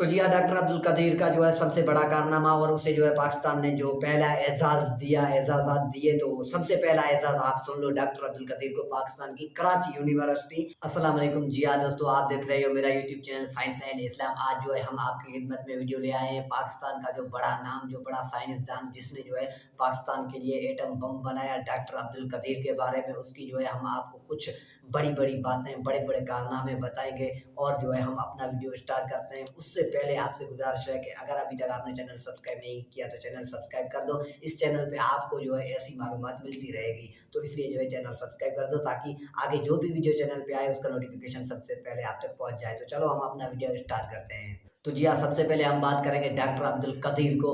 तो जी हाँ, डॉक्टर अब्दुल कदीर का जो है सबसे बड़ा कारनामा और उसे जो है पाकिस्तान ने जो पहला एजाज़ दिया, एजाज़ात दिए, तो सबसे पहला एजाज़ आप सुन लो डॉक्टर अब्दुल कदीर को पाकिस्तान की कराची यूनिवर्सिटी। अस्सलाम वालेकुम जी हाँ दोस्तों, आप देख रहे हो मेरा YouTube channel science and Islam. आज जो है हम आपकी खिदमत में वीडियो ले आए हैं पाकिस्तान का जो बड़ा नाम, जो बड़ा साइंसदान जिसने जो है पाकिस्तान के लिए एटम बम बनाया, डॉक्टर अब्दुल कदीर के बारे में उसकी जो है हम आपको कुछ बड़ी-बड़ी बातें, बड़े-बड़े कारनामे बताएँगे और जो है हम अपना वीडियो स्टार्ट करते हैं। उससे पहले आपसे गुज़ारिश है कि अगर अभी तक आपने चैनल सब्सक्राइब नहीं किया तो चैनल सब्सक्राइब कर दो। इस चैनल पे आपको जो है ऐसी मालूमात मिलती रहेगी, तो इसलिए जो है चैनल सब्सक्राइब कर दो ताकि आगे जो भी वीडियो चैनल पे आए उसका नोटिफ़िकेशन सबसे पहले आप तक पहुँच जाए। तो चलो हम अपना वीडियो स्टार्ट करते हैं। तो जी हाँ, सबसे पहले हम बात करेंगे डॉक्टर अब्दुल कदीर को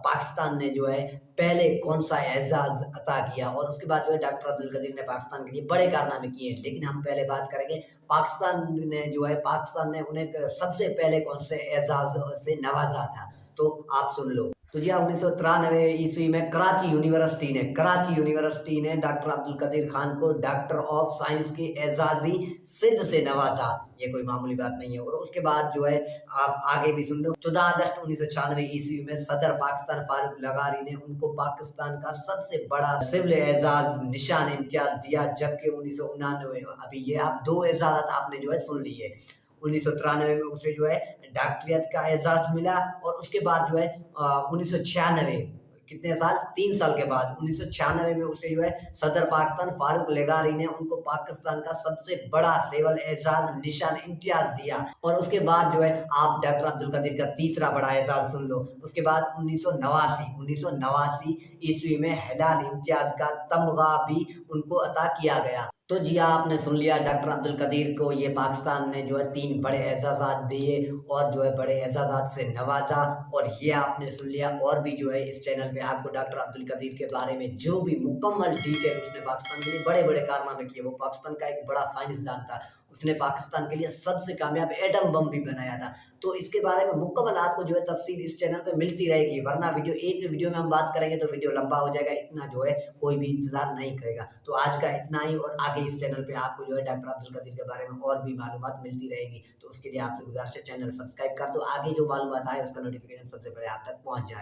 पाकिस्तान ने जो है पहले कौन-सा एज़ाज़ अता किया और उसके बाद जो है डॉक्टर अब्दुल कदीर ने पाकिस्तान के लिए बड़े कारनामे किए। लेकिन हम पहले बात करेंगे पाकिस्तान ने उन्हें सबसे पहले कौन से एजाज से नवाजा था, तो आप सुन लो। तो जी हाँ, 1993 ईस्वी में कराची यूनिवर्सिटी ने डॉक्टर अब्दुल कदीर खान को डॉक्टर ऑफ साइंस की एजाजी सिद्ध से नवाजा। ये कोई मामूली बात नहीं है। और उसके बाद जो है आप आगे भी सुन लो। 14 अगस्त 1996 ईस्वी में सदर पाकिस्तान फारूक लगारी ने उनको पाकिस्तान का सबसे बड़ा सिविल एजाज निशान इम्तियाज दिया, जबकि 1999 अभी ये आप दो एजाज़ात आपने जो है सुन लिए। 1993 में उसे जो है डॉक्टरेट का एजाज मिला और उसके बाद जो है 1996 कितने साल 3 साल के बाद 1996 में उसे जो है सदर पाकिस्तान फारूक लेगारी ने उनको पाकिस्तान का सबसे बड़ा सिविल एजाज निशान इम्तियाज दिया। और उसके बाद जो है आप डॉक्टर अब्दुल कदीर का तीसरा बड़ा एजाज सुन लो। उसके बाद 1989 ईस्वी में हिलाल इम्तियाज का तमगा भी उनको अता किया गया। तो जी हाँ, आपने सुन लिया डॉक्टर अब्दुल कदीर को ये पाकिस्तान ने जो है 3 बड़े एजाज़ात दिए और जो है बड़े एजाज़ात से नवाजा। और ये आपने सुन लिया। और भी जो है इस चैनल पे आपको डॉक्टर अब्दुल कदीर के बारे में जो भी मुकम्मल डिटेल उसने पाकिस्तान के लिए बड़े-बड़े कारनामे किए, वो पाकिस्तान का एक बड़ा साइंसदान था। उसने पाकिस्तान के लिए सबसे कामयाब एटम बम भी बनाया था। तो इसके बारे में मुकम्मल आपको जो है तफसील इस चैनल पे मिलती रहेगी, वरना एक वीडियो में हम बात करेंगे तो वीडियो लंबा हो जाएगा, इतना जो है कोई भी इंतज़ार नहीं करेगा। तो आज का इतना ही और आगे इस चैनल पे आपको जो है डॉक्टर अब्दुल कदीर के बारे में और भी मालूमात मिलती रहेगी। तो उसके लिए आपसे गुज़ारिश है चैनल सब्सक्राइब कर दो, आगे जो मालूमात आए उसका नोटिफ़िकेशन सबसे पहले आप तक पहुँच जाए।